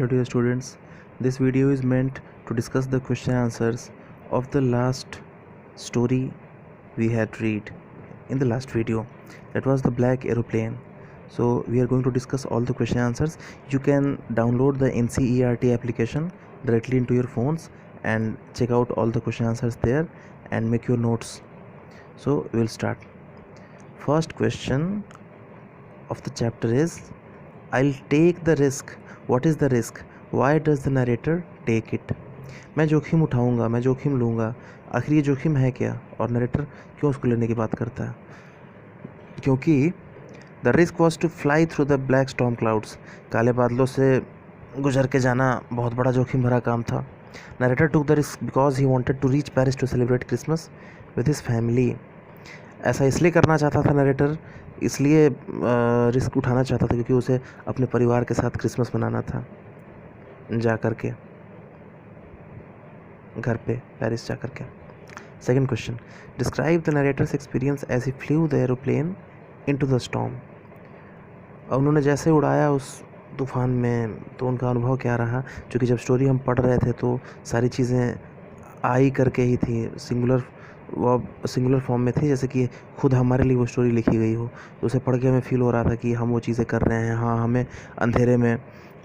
Hello dear students, this video is meant to discuss the question answers of the last story we had read in the last video, that was the black aeroplane. So we are going to discuss all the question answers. You can download the NCERT application directly into your phones and check out all the question answers there and make your notes. So we will start. First question of the chapter is, I'll take the risk. What is the risk? Why does the narrator take it? मैं जोखिम उठाऊंगा, मैं जोखिम लूँगा, आखिर ये जोखिम है क्या, और नरेटर क्यों उसको लेने की बात करता है? क्योंकि the risk was to fly through the black storm clouds, काले बादलों से गुजर के जाना बहुत बड़ा जोखिम भरा काम था. Narrator took the risk because he wanted to reach Paris to celebrate Christmas with his family. ऐसा इसलिए करना चाहता था नरेटर, इसलिए रिस्क उठाना चाहता था क्योंकि उसे अपने परिवार के साथ क्रिसमस मनाना था, जा कर के घर पे पेरिस जा कर के. Second question, describe the narrator's experience as he flew the aeroplane into the storm. और उन्होंने जैसे उड़ाया उस तूफ़ान में तो उनका अनुभव क्या रहा, क्योंकि जब स्टोरी हम पढ़ रहे थे तो सारी चीज़ें आई करके ही थी, सिंगुलर फॉर्म में थी, जैसे कि खुद हमारे लिए वो स्टोरी लिखी गई हो. तो उसे पढ़ के हमें फील हो रहा था कि हम वो चीज़ें कर रहे हैं. हाँ, हमें अंधेरे में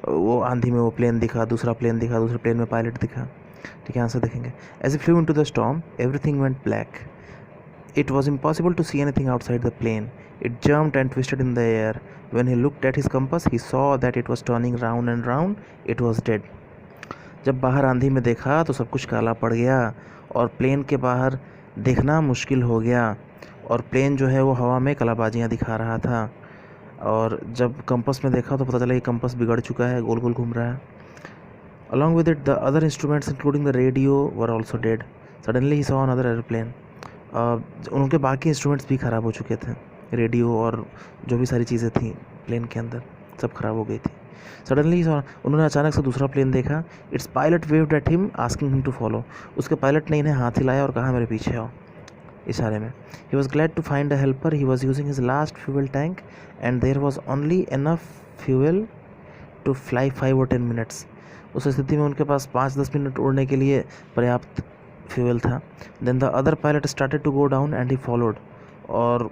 वो आंधी में वो प्लेन दिखा, दूसरा प्लेन दिखा, दूसरे प्लेन में पायलट दिखा. ठीक है, आंसर देखेंगे. As a flew into the storm everything went black. It was impossible to see anything outside the plane. It jumped and twisted in the air. When he looked at his compass, he saw that it was turning round and round. It was dead. जब बाहर आंधी में देखा तो सब कुछ काला पड़ गया और प्लेन के बाहर देखना मुश्किल हो गया, और प्लेन जो है वो हवा में कलाबाजियाँ दिखा रहा था. और जब कंपस में देखा तो पता चला कि कंपस बिगड़ चुका है, गोल गोल घूम रहा है. Along with it, the other instruments including the radio were also dead. Suddenly he saw another airplane. उनके बाकी इंस्ट्रूमेंट्स भी ख़राब हो चुके थे, रेडियो और जो भी सारी चीज़ें थी प्लेन के अंदर सब ख़राब हो गई थी. सडनली उन्होंने अचानक से दूसरा प्लेन देखा. Its pilot waved at him asking him to follow. उसके पायलट ने इन्हें हाथ हिलाया और कहा मेरे पीछे आओ, इशारे में. He was glad to find a helper. He was using his last fuel tank and there was only enough fuel to fly 5 or 10 minutes. उस स्थिति में उनके पास 5-10 मिनट उड़ने के लिए पर्याप्त फ्यूल था. Then the other pilot started to go down and he followed. और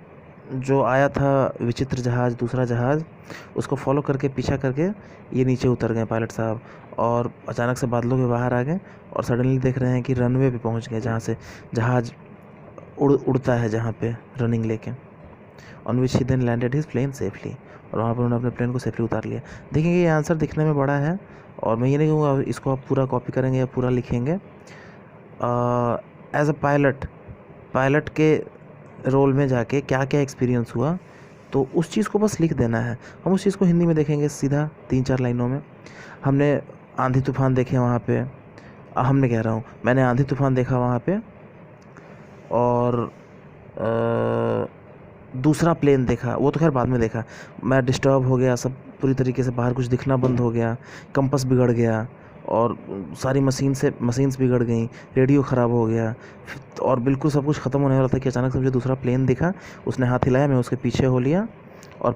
जो आया था विचित्र जहाज़, दूसरा जहाज़, उसको फॉलो करके पीछा करके ये नीचे उतर गए पायलट साहब, और अचानक से बादलों के बाहर आ गए और सडनली देख रहे हैं कि रनवे पे पहुंच गए, जहाँ से जहाज़ उड़ता है, जहाँ पे रनिंग लेके. On which he then landed his plane safely. और वहाँ पर उन्होंने अपने प्लेन को सेफली उतार लिया. देखेंगे ये आंसर दिखने में बड़ा है, और मैं ये नहीं कहूँगा इसको आप पूरा कॉपी करेंगे या पूरा लिखेंगे. एज अ पायलट के रोल में जाके क्या क्या एक्सपीरियंस हुआ, तो उस चीज़ को बस लिख देना है. हम उस चीज़ को हिंदी में देखेंगे सीधा 3-4 लाइनों में. हमने आंधी तूफान देखे वहाँ पे, हमने कह रहा हूँ मैंने आंधी तूफान देखा वहाँ पे, और दूसरा प्लेन देखा, वो तो खैर बाद में देखा. मैं डिस्टर्ब हो गया, सब पूरी तरीके से बाहर कुछ दिखना बंद हो गया, कंपस बिगड़ गया, और सारी मशीन्स बिगड़ गई, रेडियो ख़राब हो गया, और बिल्कुल सब कुछ ख़त्म होने वाला था कि अचानक से मुझे दूसरा प्लेन दिखा. उसने हाथ हिलाया, मैं उसके पीछे हो लिया, और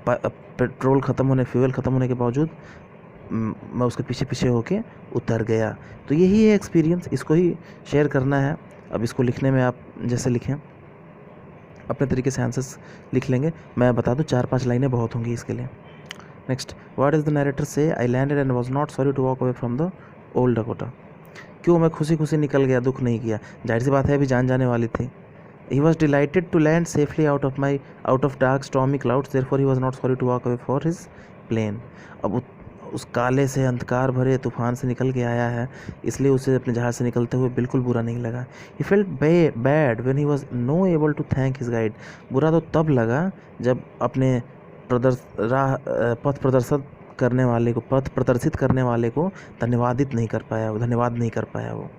फ्यूल ख़त्म होने के बावजूद मैं उसके पीछे पीछे होके उतर गया. तो यही है एक्सपीरियंस, इसको ही शेयर करना है. अब इसको लिखने में आप जैसे लिखें अपने तरीके से आंसर्स लिख लेंगे. मैं बता दूं 4-5 लाइनें बहुत होंगी इसके लिए. Next, what is the narrator से, I landed and was not sorry to walk away from the old Dakota. क्यों, मैं खुशी खुशी निकल गया, दुख नहीं किया. जाहिर सी बात है, अभी जान जाने वाली थी. He was delighted to land safely out of dark stormy clouds, therefore he was not sorry to walk away for his plane. अब उस काले से अंधकार भरे तूफान से निकल के आया है, इसलिए उसे अपने जहाज़ से निकलते हुए बिल्कुल बुरा नहीं लगा. He felt bad when he was no able to thank his guide. बुरा तो तब लगा जब अपने पथ प्रदर्शित करने वाले को धन्यवाद नहीं कर पाया वो.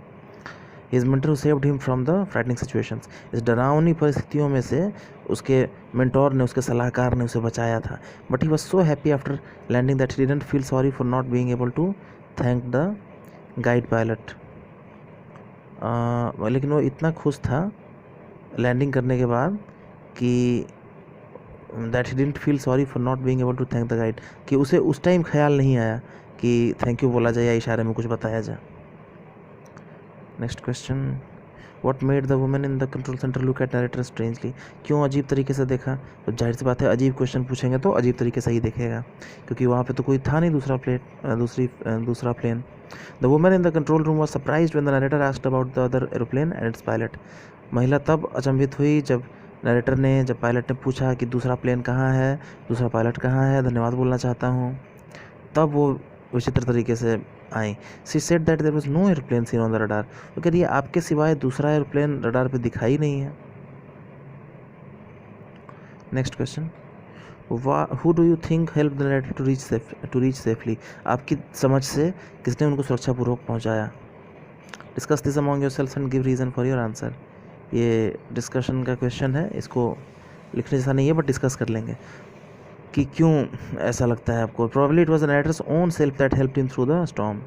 His mentor saved him from the frightening situations. इस डरावनी परिस्थितियों में से उसके मेंटोर ने, उसके सलाहकार ने उसे बचाया था. But he was so happy after landing that he didn't feel sorry for not being able to thank the guide pilot. लेकिन वो इतना खुश था लैंडिंग करने के बाद कि that he didn't feel sorry for not being able to thank the guide, कि उसे उस टाइम ख्याल नहीं आया कि थैंक यू बोला जाए या इशारे में कुछ बताया जाए। Next question, what made the women in the control centre look at narrator strangely. क्यों अजीब तरीके से देखा? तो जाहिर सी बात है, अजीब क्वेश्चन पूछेंगे तो अजीब तरीके से ही देखेगा, क्योंकि वहाँ पे तो कोई था नहीं दूसरा plane. The women in the control room was surprised when the narrator asked about the other aeroplane and its pilot. महिला तब अचंभित हुई जब पायलट ने पूछा कि दूसरा प्लेन कहाँ है, दूसरा पायलट कहाँ है, धन्यवाद बोलना चाहता हूँ। तब वो विचित्र तरीके से आई। She said that there was no airplane seen on the radar. वो कह रही है आपके सिवाय दूसरा एयरप्लेन रडार पे दिखाई नहीं है। Next question, who do you think help the narrator to reach safely. आपकी समझ से किसने उनको सुरक्षापूर्वक पहुंचाया? Discuss this among yourself and give reason for your answer. ये डिस्कशन का क्वेश्चन है, इसको लिखने जैसा नहीं है बट डिस्कस कर लेंगे कि क्यों ऐसा लगता है आपको। Probably it was the narrator's own self that helped him through the storm.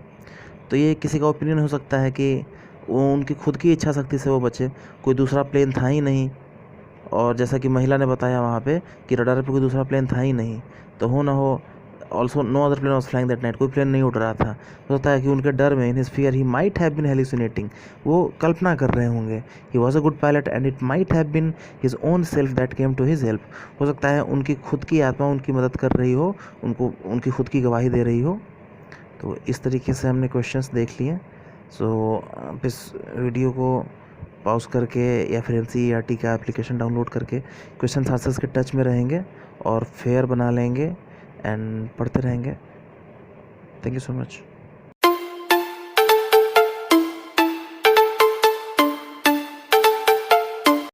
तो ये किसी का ओपिनियन हो सकता है कि वो उनकी खुद की इच्छा शक्ति से वो बचे, कोई दूसरा प्लेन था ही नहीं, और जैसा कि महिला ने बताया वहाँ पे कि रडार पे कोई दूसरा प्लेन था ही नहीं, तो हो ना हो also no other plane was flying that night, कोई प्लेन नहीं उड़ रहा था। हो सकता है कि उनके डर में, in his fear, he might have been hallucinating, वो कल्पना कर रहे होंगे। He was a good pilot and it might have been his own self that came to his help. हो सकता है उनकी खुद की आत्मा उनकी मदद कर रही हो, उनको उनकी खुद की गवाही दे रही हो। तो इस तरीके से हमने क्वेश्चंस देख लिए। सो आप इस वीडियो को पॉज करके या फिर NCERT का एप्लीकेशन डाउनलोड करके क्वेश्चन आंसर्स के टच में रहेंगे और फेयर बना लेंगे एंड पढ़ते रहेंगे। Thank you so much.